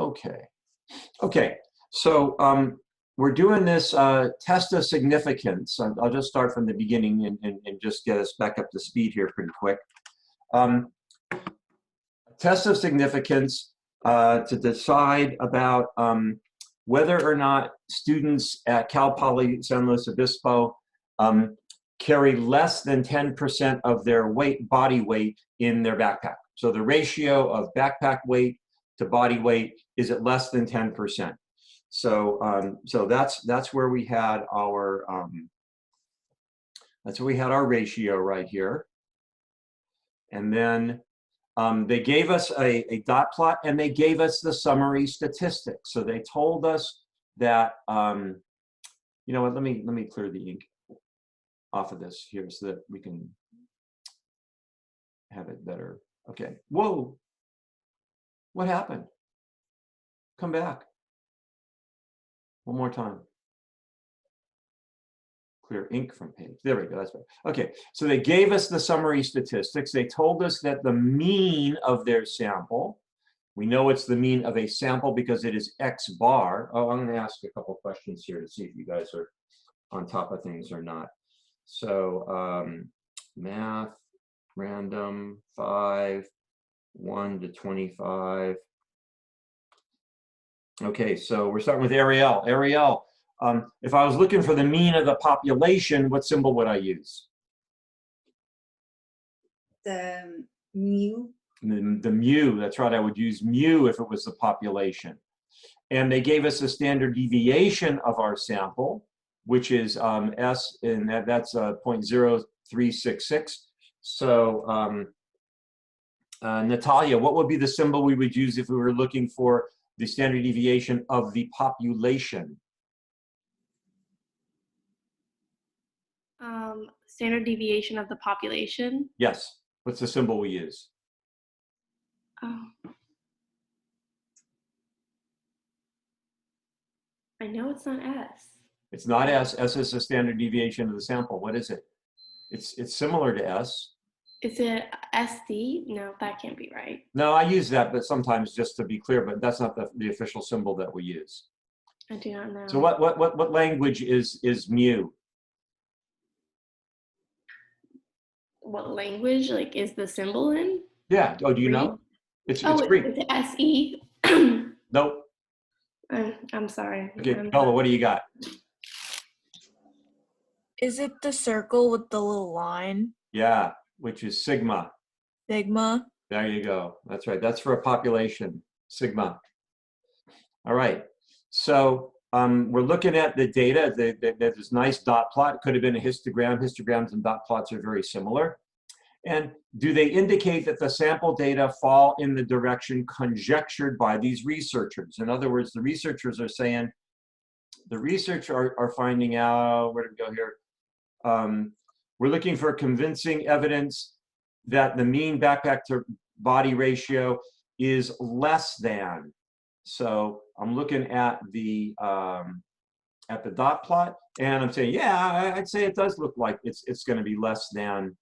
Okay. Okay. So we're doing this test of significance. I'll just start from the beginning and just get us back up to speed here pretty quick. Test of significance to decide about whether or not students at Cal Poly San Luis Obispo carry less than 10% of their body weight in their backpack. So the ratio of backpack weight to body weight is at less than 10%. So so that's where we had our ratio right here. And then they gave us a dot plot, and they gave us the summary statistics. So they told us that you know what? Let me clear the ink off of this here so that we can have it better. Okay. Whoa! What happened? Come back. One more time. Clear ink from page. There we go. That's better. Okay. So they gave us the summary statistics. They told us that the mean of their sample, we know it's the mean of a sample because it is X bar. Oh, I'm going to ask a couple questions here to see if you guys are on top of things or not. So math, random, 5, 1 to 25. Okay, so we're starting with Ariel. Ariel, if I was looking for the mean of the population, what symbol would I use? The mu. The mu, that's right. I would use mu if it was the population. And they gave us a standard deviation of our sample, which is S, and that's 0.0366. So Natalia, what would be the symbol we would use if we were looking for the standard deviation of the population? Standard deviation of the population? Yes. What's the symbol we use? Oh. I know it's not S. It's not S. S is the standard deviation of the sample. What is it? It's similar to S. Is it SD? No, that can't be right. No, I use that, but sometimes just to be clear, but that's not the official symbol that we use. I do not know. So what language is mu? What language, like, is the symbol in? Yeah. Oh, do you know? It's Greek. It's SE. Nope. I'm sorry. Okay, Bella, what do you got? Is it the circle with the little line? Yeah, which is sigma. Sigma. There you go. That's right. That's for a population, sigma. All right. So we're looking at the data. There's this nice dot plot. Could have been a histogram. Histograms and dot plots are very similar. And do they indicate that the sample data fall in the direction conjectured by these researchers? In other words, the researchers are saying, the research are finding out, where did we go here? We're looking for convincing evidence that the mean backpack to body ratio is less than. So I'm looking at the dot plot, and I'm saying, yeah, I'd say it does look like it's going to be less than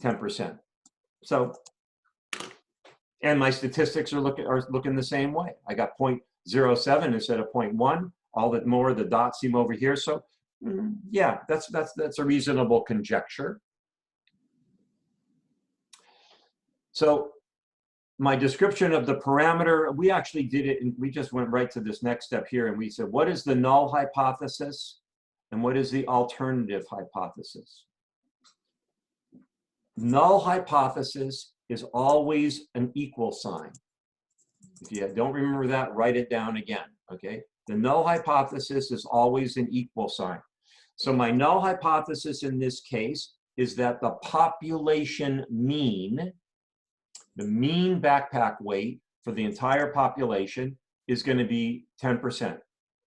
10%. So, and my statistics are looking the same way. I got 0.07 instead of 0.1. All that more the dots seem over here. So, yeah, that's a reasonable conjecture. So, my description of the parameter, we actually did it, and we just went right to this next step here, and we said, what is the null hypothesis, and what is the alternative hypothesis? Null hypothesis is always an equal sign. If you don't remember that, write it down again, okay? The null hypothesis is always an equal sign. So my null hypothesis in this case is that the population mean, the mean backpack weight for the entire population is going to be 10%,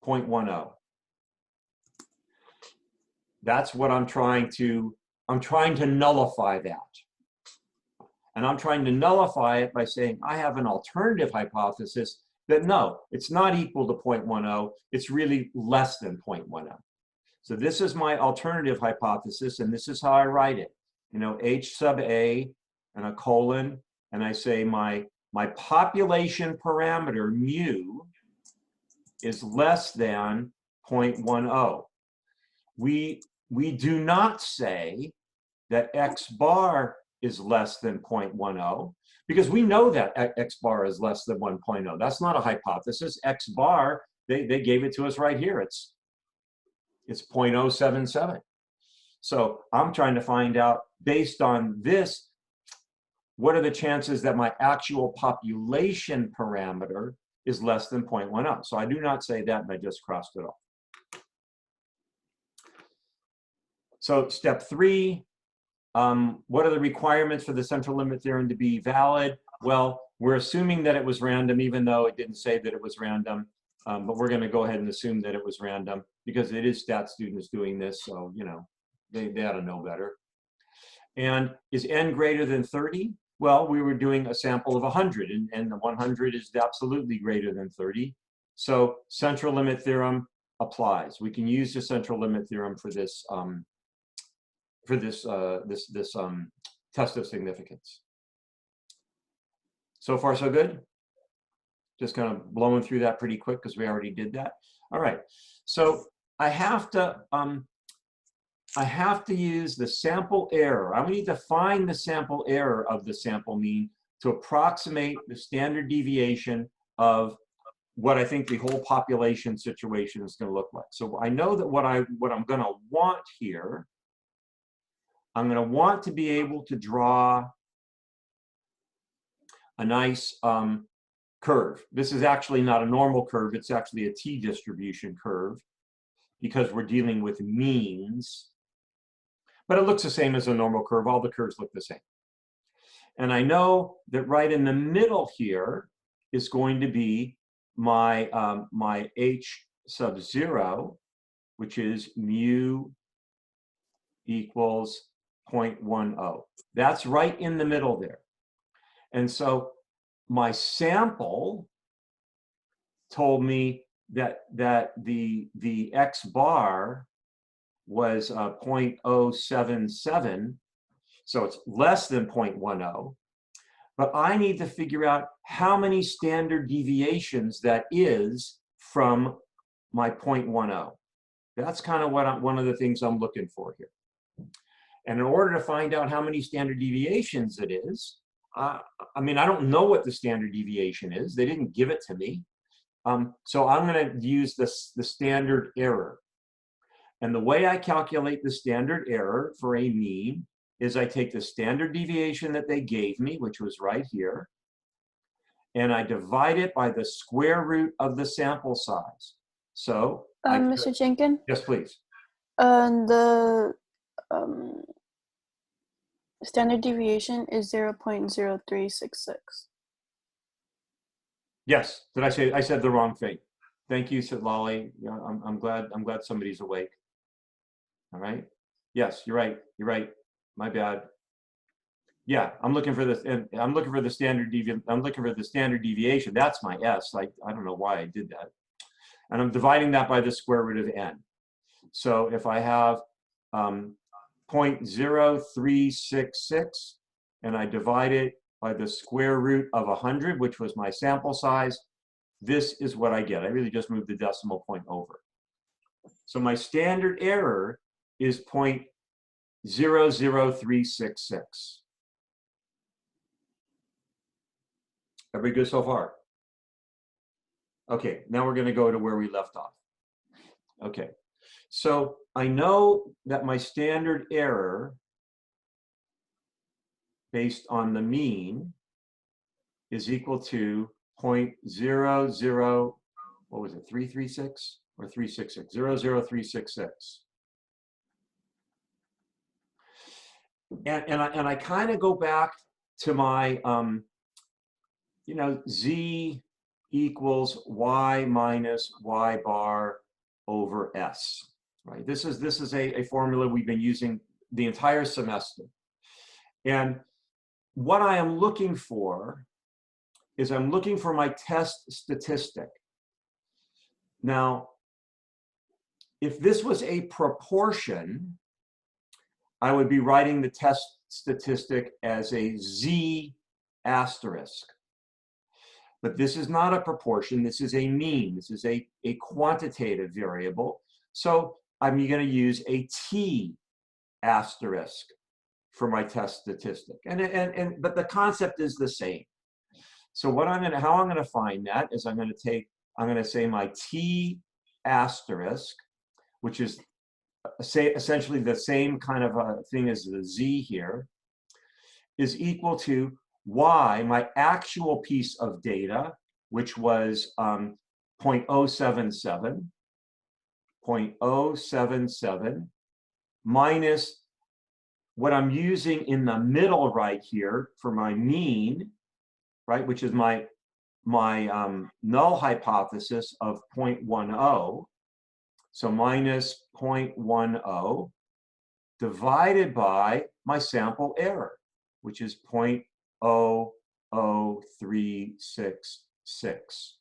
0.10. That's what I'm trying to nullify that. And I'm trying to nullify it by saying I have an alternative hypothesis that no, it's not equal to 0.10, it's really less than 0.10. So this is my alternative hypothesis, and this is how I write it. You know, H sub A and a colon, and I say my my population parameter mu is less than 0.10. We do not say that x bar is less than 0.10 because we know that x bar is less than 1.0. That's not a hypothesis. X bar, they gave it to us right here. It's 0.077. So I'm trying to find out, based on this, what are the chances that my actual population parameter is less than 0.10? So I do not say that, and I just crossed it off. So step 3, what are the requirements for the central limit theorem to be valid? Well, we're assuming that it was random, even though it didn't say that it was random. But we're going to go ahead and assume that it was random because it is stat students doing this. So, you know, they ought to know better. And is n greater than 30? Well, we were doing a sample of 100, and the 100 is absolutely greater than 30. So central limit theorem applies. We can use the central limit theorem for this test of significance. So far, so good? Just kind of blowing through that pretty quick because we already did that. All right, so I have to use the sample error. I need to find the sample error of the sample mean to approximate the standard deviation of what I think the whole population situation is going to look like. So I know that what I'm going to want here, I'm going to want to be able to draw a nice curve. This is actually not a normal curve. It's actually a t-distribution curve because we're dealing with means. But it looks the same as a normal curve. All the curves look the same. And I know that right in the middle here is going to be my, my h sub 0, which is mu equals 0.10. That's right in the middle there. And so my sample told me that the x bar was 0.077, so it's less than 0.10. But I need to figure out how many standard deviations that is from my 0.10. That's kind of what one of the things I'm looking for here. And in order to find out how many standard deviations it is, I mean, I don't know what the standard deviation is. They didn't give it to me. So I'm going to use the standard error. And the way I calculate the standard error for a mean is I take the standard deviation that they gave me, which was right here, and I divide it by the square root of the sample size. So, Mr. Jenkins? Yes, please. The standard deviation is 0.0366. Yes, did I say? I said the wrong thing. Thank you, Sitlali. Yeah, I'm glad somebody's awake. All right. Yes, you're right. You're right. My bad. Yeah, I'm looking for this, and I'm looking for the standard deviation. That's my s. I don't know why I did that. And I'm dividing that by the square root of n. So if I have 0.0366 and I divide it by the square root of 100, which was my sample size, this is what I get. I really just moved the decimal point over. So my standard error is 0.00366. Everybody good so far? Okay, now we're going to go to where we left off. Okay, so I know that my standard error based on the mean is equal to 0.00, what was it, 336 or 366? 00366. And I kind of go back to my, you know, z equals y minus y bar over s, right? This is a formula we've been using the entire semester. And what I am looking for is I'm looking for my test statistic. Now, if this was a proportion, I would be writing the test statistic as a z asterisk. But this is not a proportion. This is a mean. This is a quantitative variable. So I'm going to use a t asterisk for my test statistic. But the concept is the same. So how I'm going to find that is I'm going to say my t asterisk, which is essentially the same kind of a thing as the z here, is equal to y, my actual piece of data, which was 0.077, minus what I'm using in the middle right here for my mean, right, which is my null hypothesis of 0.10. So minus 0.10 divided by my sample error, which is 0.00366.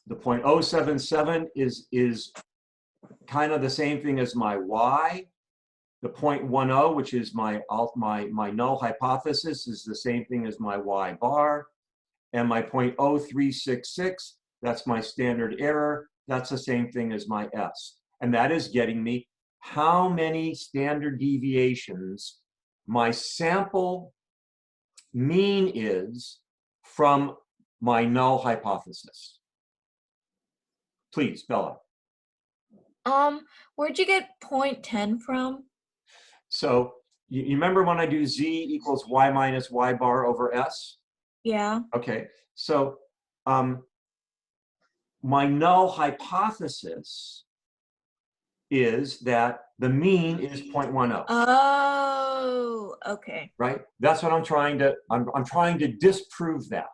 The 0.077 is kind of the same thing as my y. The 0.10, which is my null hypothesis, is the same thing as my y bar. And my 0.0366, that's my standard error. That's the same thing as my s. And that is getting me how many standard deviations my sample mean is from my null hypothesis. Please, Bella. Where'd you get 0.10 from? So you remember when I do z equals y minus y bar over s? Yeah. Okay, so my null hypothesis is that the mean is 0.10. Oh, okay. Right? That's what I'm trying to disprove that.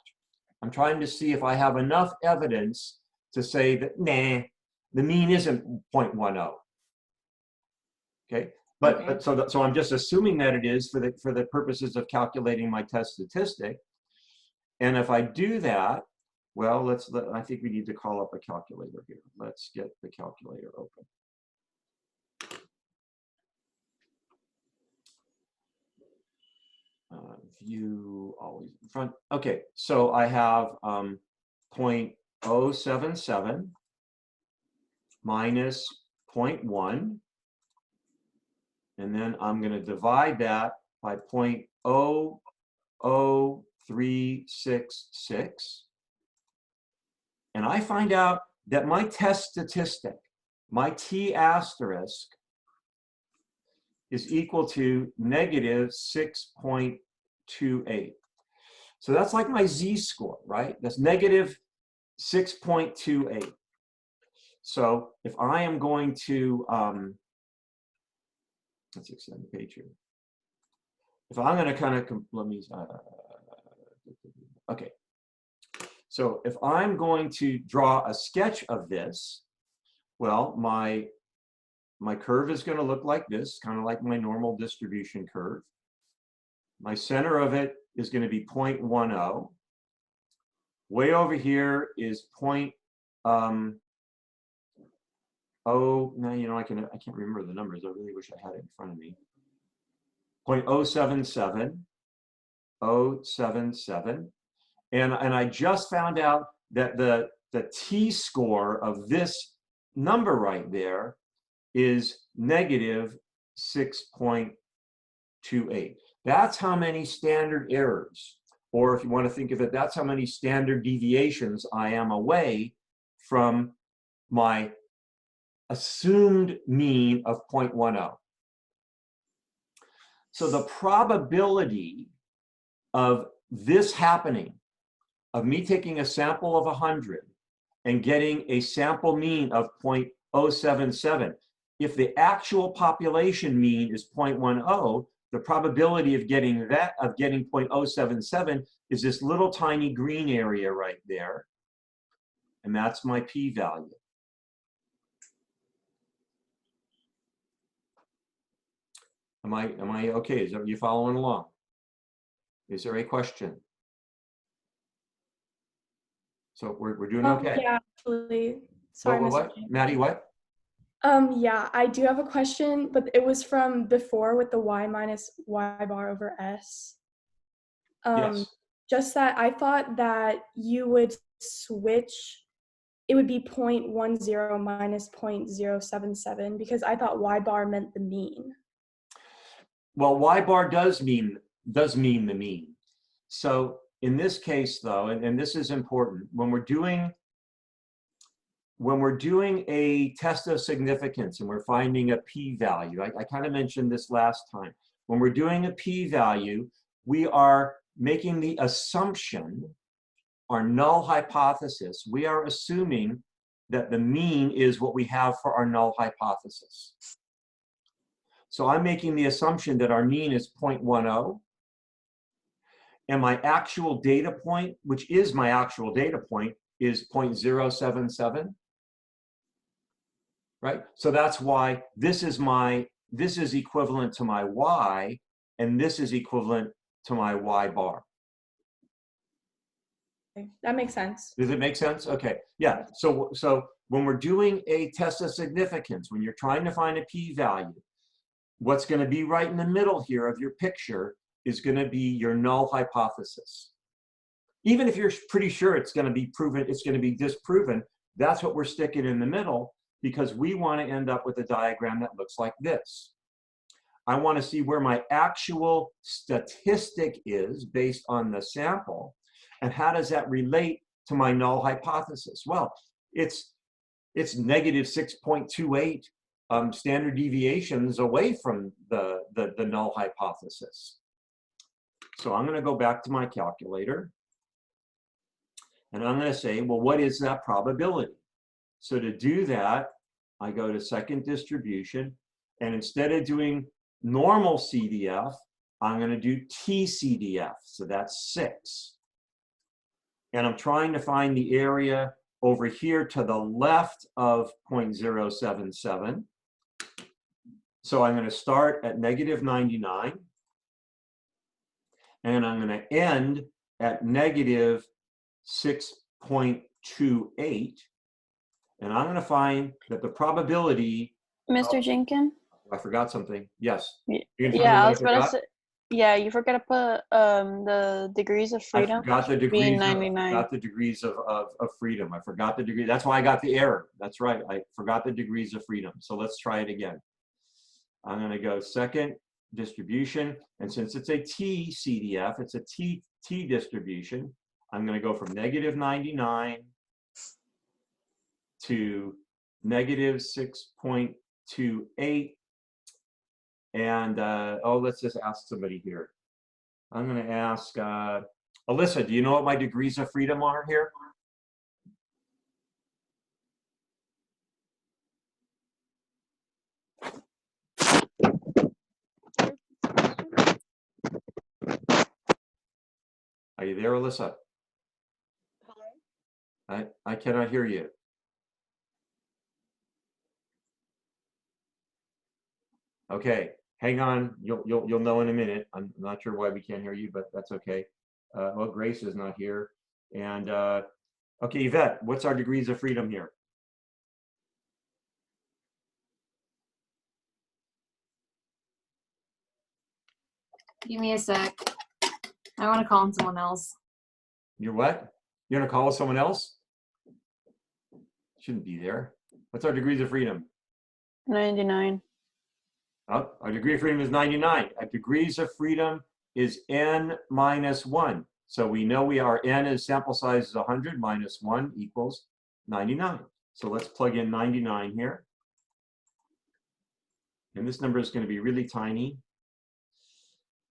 I'm trying to see if I have enough evidence to say that, nah, the mean isn't 0.10. Okay? But so I'm just assuming that it is for the purposes of calculating my test statistic. And if I do that, well, I think we need to call up a calculator here. Let's get the calculator open. View always in front. Okay, so I have 0.077 minus 0.1, and then I'm going to divide that by 0.00366, and I find out that my test statistic, my t asterisk, is equal to negative 6.28. So that's like my z-score, right? That's negative 6.28. So if I am going to, let's extend the page here. If I'm going to kind of, let me, okay. So if I'm going to draw a sketch of this, well, my curve is going to look like this, kind of like my normal distribution curve. My center of it is going to be 0.10. Way over here is now, I can't remember the numbers. I really wish I had it in front of me. 0.077, 0.077. And I just found out that the t-score of this number right there is negative 6.28. That's how many standard errors, or if you want to think of it, that's how many standard deviations I am away from my assumed mean of 0.10. So the probability of this happening, of me taking a sample of 100 and getting a sample mean of 0.077, if the actual population mean is 0.10, the probability of getting 0.077 is this little tiny green area right there. And that's my p-value. Am I okay? Is that you following along? Is there a question? So we're doing okay. Yeah, actually. Sorry, What? Maddie, what? Yeah, I do have a question, but it was from before with the y minus y bar over s. Yes. just that I thought that you would switch, it would be 0.10 minus 0.077 because I thought y bar meant the mean. Well, y bar does mean the mean. So in this case, though, and this is important, when we're doing a test of significance and we're finding a p-value, I kind of mentioned this last time. When we're doing a p-value, we are making the assumption, our null hypothesis, we are assuming that the mean is what we have for our null hypothesis. So I'm making the assumption that our mean is 0.10, and my actual data point, which is my actual data point, is 0.077, right? So that's why this is equivalent to my y, and this is equivalent to my y bar. Okay, that makes sense. Does it make sense? Okay, yeah. So when we're doing a test of significance, when you're trying to find a p-value, what's going to be right in the middle here of your picture is going to be your null hypothesis. Even if you're pretty sure it's going to be proven, it's going to be disproven, that's what we're sticking in the middle because we want to end up with a diagram that looks like this. I want to see where my actual statistic is based on the sample, and how does that relate to my null hypothesis? Well, it's negative 6.28 standard deviations away from the null hypothesis. So I'm going to go back to my calculator, and I'm going to say, well, what is that probability? So to do that, I go to second distribution, and instead of doing normal CDF, I'm going to do TCDF, so that's 6. And I'm trying to find the area over here to the left of 0.077. So I'm going to start at negative 99, and I'm going to end at negative 6.28, and I'm going to find that the probability. Mr. Jenkins? I forgot something. Yes. Yeah, I was about to say. Yeah, you forgot to put the degrees of freedom. I forgot the degrees. Being 99. I forgot the degrees of freedom. I forgot the degree. That's why I got the error. That's right. I forgot the degrees of freedom. So let's try it again. I'm going to go second distribution, and since it's a TCDF, it's a T distribution. I'm going to go from negative 99 to negative 6.28. And let's just ask somebody here. I'm going to ask Alyssa, do you know what my degrees of freedom are here? Are you there, Alyssa? I cannot hear you. Okay, hang on. You'll know in a minute. I'm not sure why we can't hear you, but that's okay. Well, Grace is not here. And okay, Yvette, what's our degrees of freedom here? Give me a sec. I want to call on someone else. You're what? You're gonna call someone else? Shouldn't be there. What's our degrees of freedom? 99. Oh, our degree of freedom is 99. Our degrees of freedom is n minus 1. So we know our n is sample size is 100 minus 1 equals 99. So let's plug in 99 here. And this number is going to be really tiny.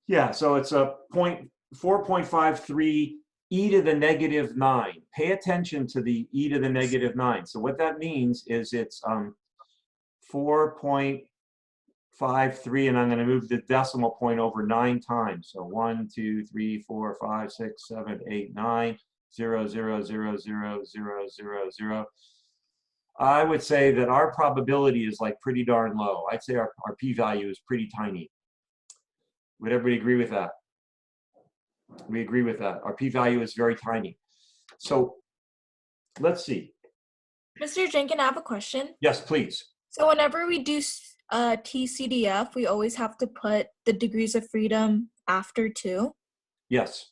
Yeah, so it's a 4.53 e to the negative 9. Pay attention to the e to the negative 9. So what that means is it's 4.53, and I'm going to move the decimal point over 9 times. So 1, 2, 3, 4, 5, 6, 7, 8, 9, 0, 0, 0, 0, 0, 0, 0. I would say that our probability is like pretty darn low. I'd say our p-value is pretty tiny. Would everybody agree with that? We agree with that. Our p-value is very tiny. So let's see. Mr. Jenkins, I have a question. Yes, please. So whenever we do TCDF, we always have to put the degrees of freedom after 2. Yes.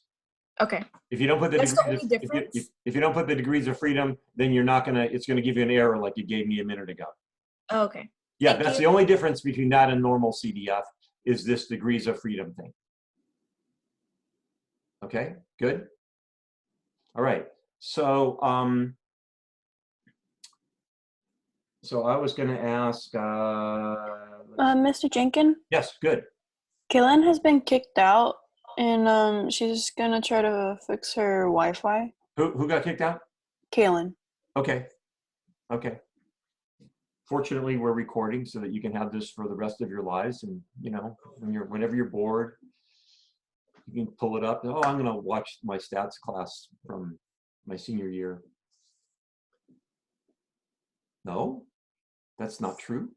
Okay. If you don't put the That's the degrees, only if difference? if you don't put the degrees of freedom, then you're not gonna, it's gonna give you an error like you gave me a minute ago. Okay. Yeah, Thank that's you. the only difference between that and normal CDF is this degrees of freedom thing. Okay, good. All right. So, so I was gonna ask, Mr. Jenkins, yes, good. Kaylin has been kicked out, and she's gonna try to fix her Wi-Fi. Who got kicked out? Kaylin. Okay, okay. Fortunately, we're recording so that you can have this for the rest of your lives, and you know, whenever you're bored, you can pull it up. Oh, I'm gonna watch my stats class from my senior year. No, that's not true.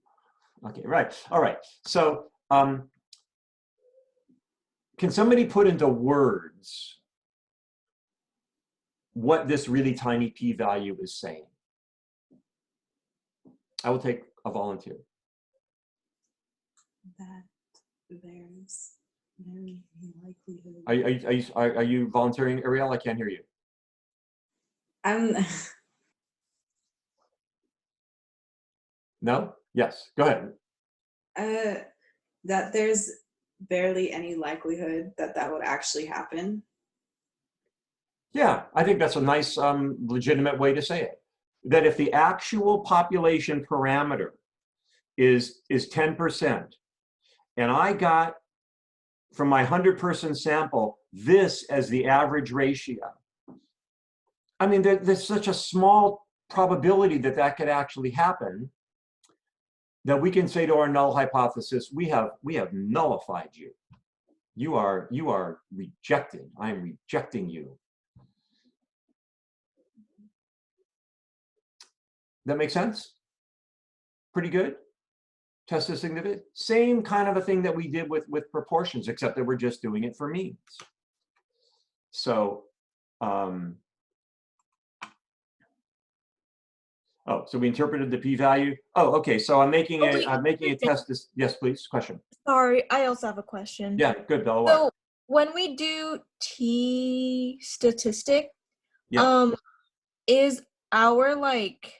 Okay, right. All right. So, can somebody put into words what this really tiny p-value is saying? I will take a volunteer. That there's very likelihood. Are you volunteering, Ariel? I can't hear you. I'm No? Yes. Go ahead. that there's barely any likelihood that that would actually happen. Yeah, I think that's a nice, legitimate way to say it. That if the actual population parameter is 10%, and I got from my 100-person sample this as the average ratio, I mean, there's such a small probability that that could actually happen that we can say to our null hypothesis, we have nullified you. You are rejected. I am rejecting you. That makes sense? Pretty good? Test is significant. Same kind of a thing that we did with proportions, except that we're just doing it for means. So, oh, so we interpreted the p-value. Oh, okay. So I'm making a test. Yes, please. Question. Sorry, I also have a question. Yeah, good, Bella. So when we do T statistic, Yeah. Is our like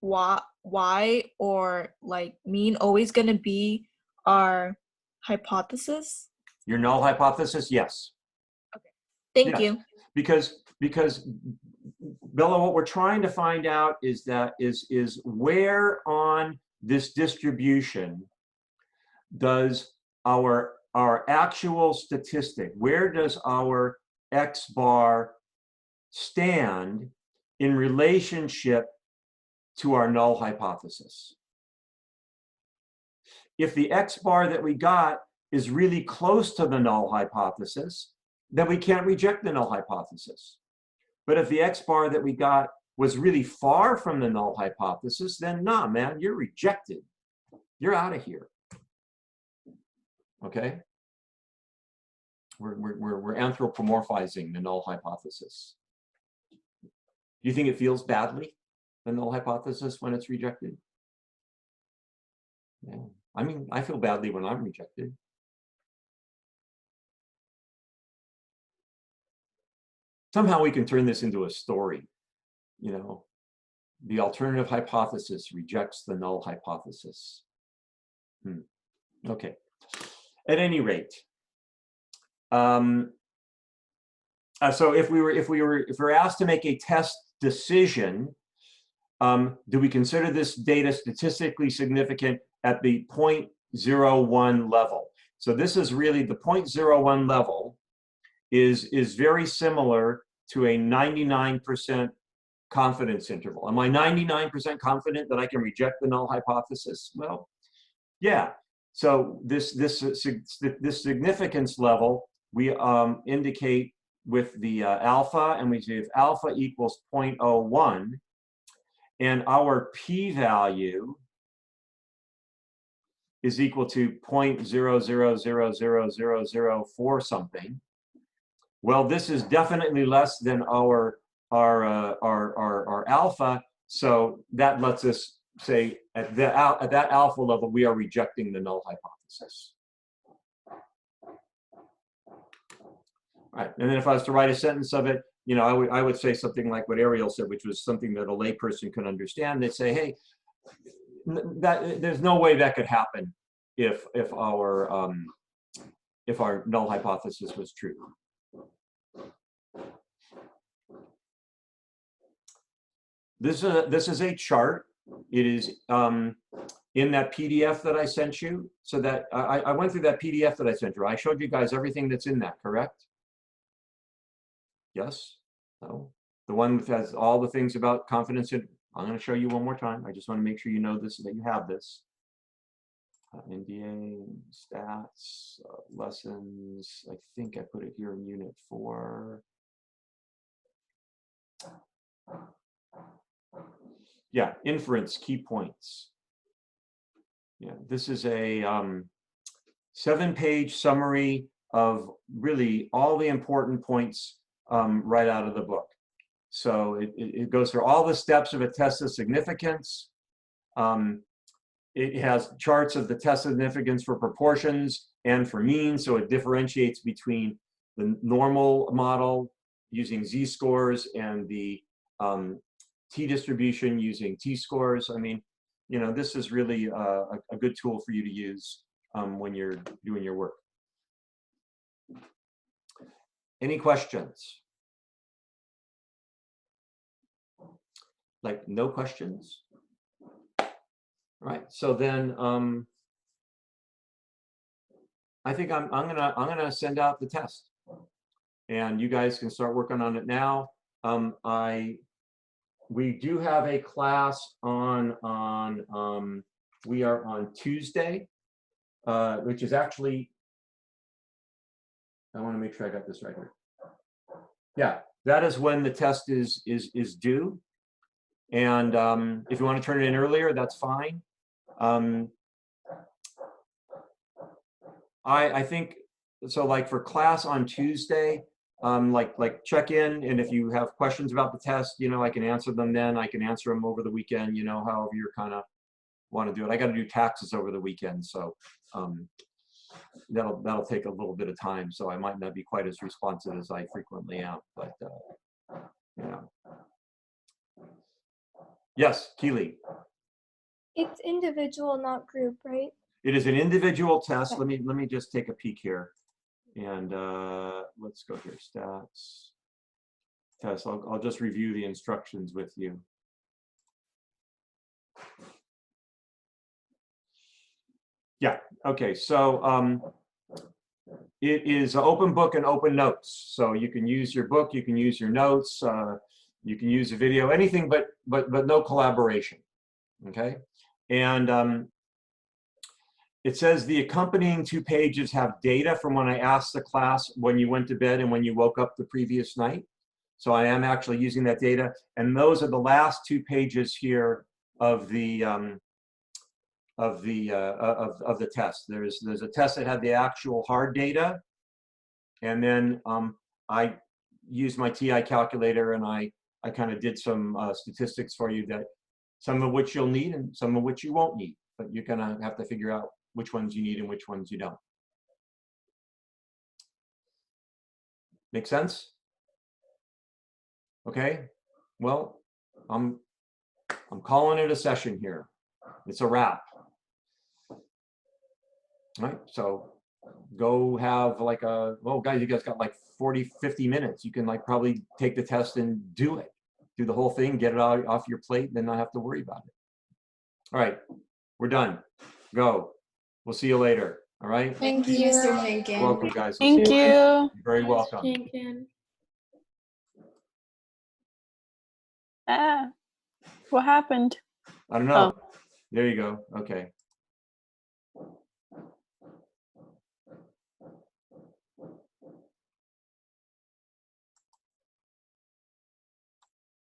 y or like mean always going to be our hypothesis? Your null hypothesis, yes. Thank Yes. you. Because Bella, what we're trying to find out is that is where on this distribution does our actual statistic, where does our X bar stand in relationship to our null hypothesis? If the X bar that we got is really close to the null hypothesis, then we can't reject the null hypothesis. But if the X bar that we got was really far from the null hypothesis, then nah, man, you're rejected. You're out of here. Okay? We're anthropomorphizing the null hypothesis. Do you think it feels badly, the null hypothesis, when it's rejected? Yeah. I mean, I feel badly when I'm rejected. Somehow we can turn this into a story. You know, the alternative hypothesis rejects the null hypothesis. Okay. At any rate, so if we're asked to make a test decision, do we consider this data statistically significant at the 0.01 level? So this is really the 0.01 level is very similar to a 99% confidence interval. Am I 99% confident that I can reject the null hypothesis? Well, yeah. So this significance level we indicate with the alpha, and we say if alpha equals 0.01, and our p-value is equal to 0.000004 something. Well, this is definitely less than our alpha, so that lets us say at that alpha level we are rejecting the null hypothesis. Right. And then if I was to write a sentence of it, you know, I would say something like what Ariel said, which was something that a layperson could understand. They'd say, hey, that there's no way that could happen if our null hypothesis was true. This is a chart. It is in that PDF that I sent you. So that I went through that PDF that I sent you. I showed you guys everything that's in that, correct? Yes? No? The one that has all the things about confidence in, I'm going to show you one more time. I just want to make sure you know this, that you have this. NDA, stats, lessons. I think I put it here in Unit 4. Yeah, Inference Key Points. Yeah, this is a 7-page summary of really all the important points right out of the book. So it goes through all the steps of a test of significance. It has charts of the test of significance for proportions and for means, so it differentiates between the normal model using z-scores and the t-distribution using t-scores. I mean, you know, this is really a good tool for you to use when you're doing your work. Any questions? Like no questions? All right, so then I think I'm gonna send out the test, and you guys can start working on it now. We do have a class on we are on Tuesday, which is actually, I want to make sure I got this right here. Yeah, that is when the test is due, and if you want to turn it in earlier, that's fine. I think so. Like for class on Tuesday, like check in, and if you have questions about the test, you know, I can answer them then. I can answer them over the weekend, you know, however you're kind of want to do it. I got to do taxes over the weekend, so that'll take a little bit of time. So I might not be quite as responsive as I frequently am, but you know. Yes, Keely. It's individual, not group, right? It is an individual test. Okay. Let me just take a peek here, and let's go here. Stats test. I'll just review the instructions with you. Yeah. Okay. So it is an open book and open notes. So you can use your book. You can use your notes. You can use a video. Anything, but no collaboration. Okay. And it says the accompanying 2 pages have data from when I asked the class when you went to bed and when you woke up the previous night. So I am actually using that data, and those are the last 2 pages here of the test. There's a test that had the actual hard data, and then I used my TI calculator, and I kind of did some statistics for you, that some of which you'll need and some of which you won't need, but you're gonna have to figure out which ones you need and which ones you don't. Make sense? Okay. Well, I'm calling it a session here. It's a wrap. All right. So go have like well, guys, you guys got like 40-50 minutes. You can like probably take the test and do it. Do the whole thing, get it out off your plate, then not have to worry about it. All right. We're done. Go. We'll see you later. All right. Thank you, Mr. Hankin. Welcome, guys. Thank you. You're very welcome. Ah, what happened? I don't know. There you go. Okay.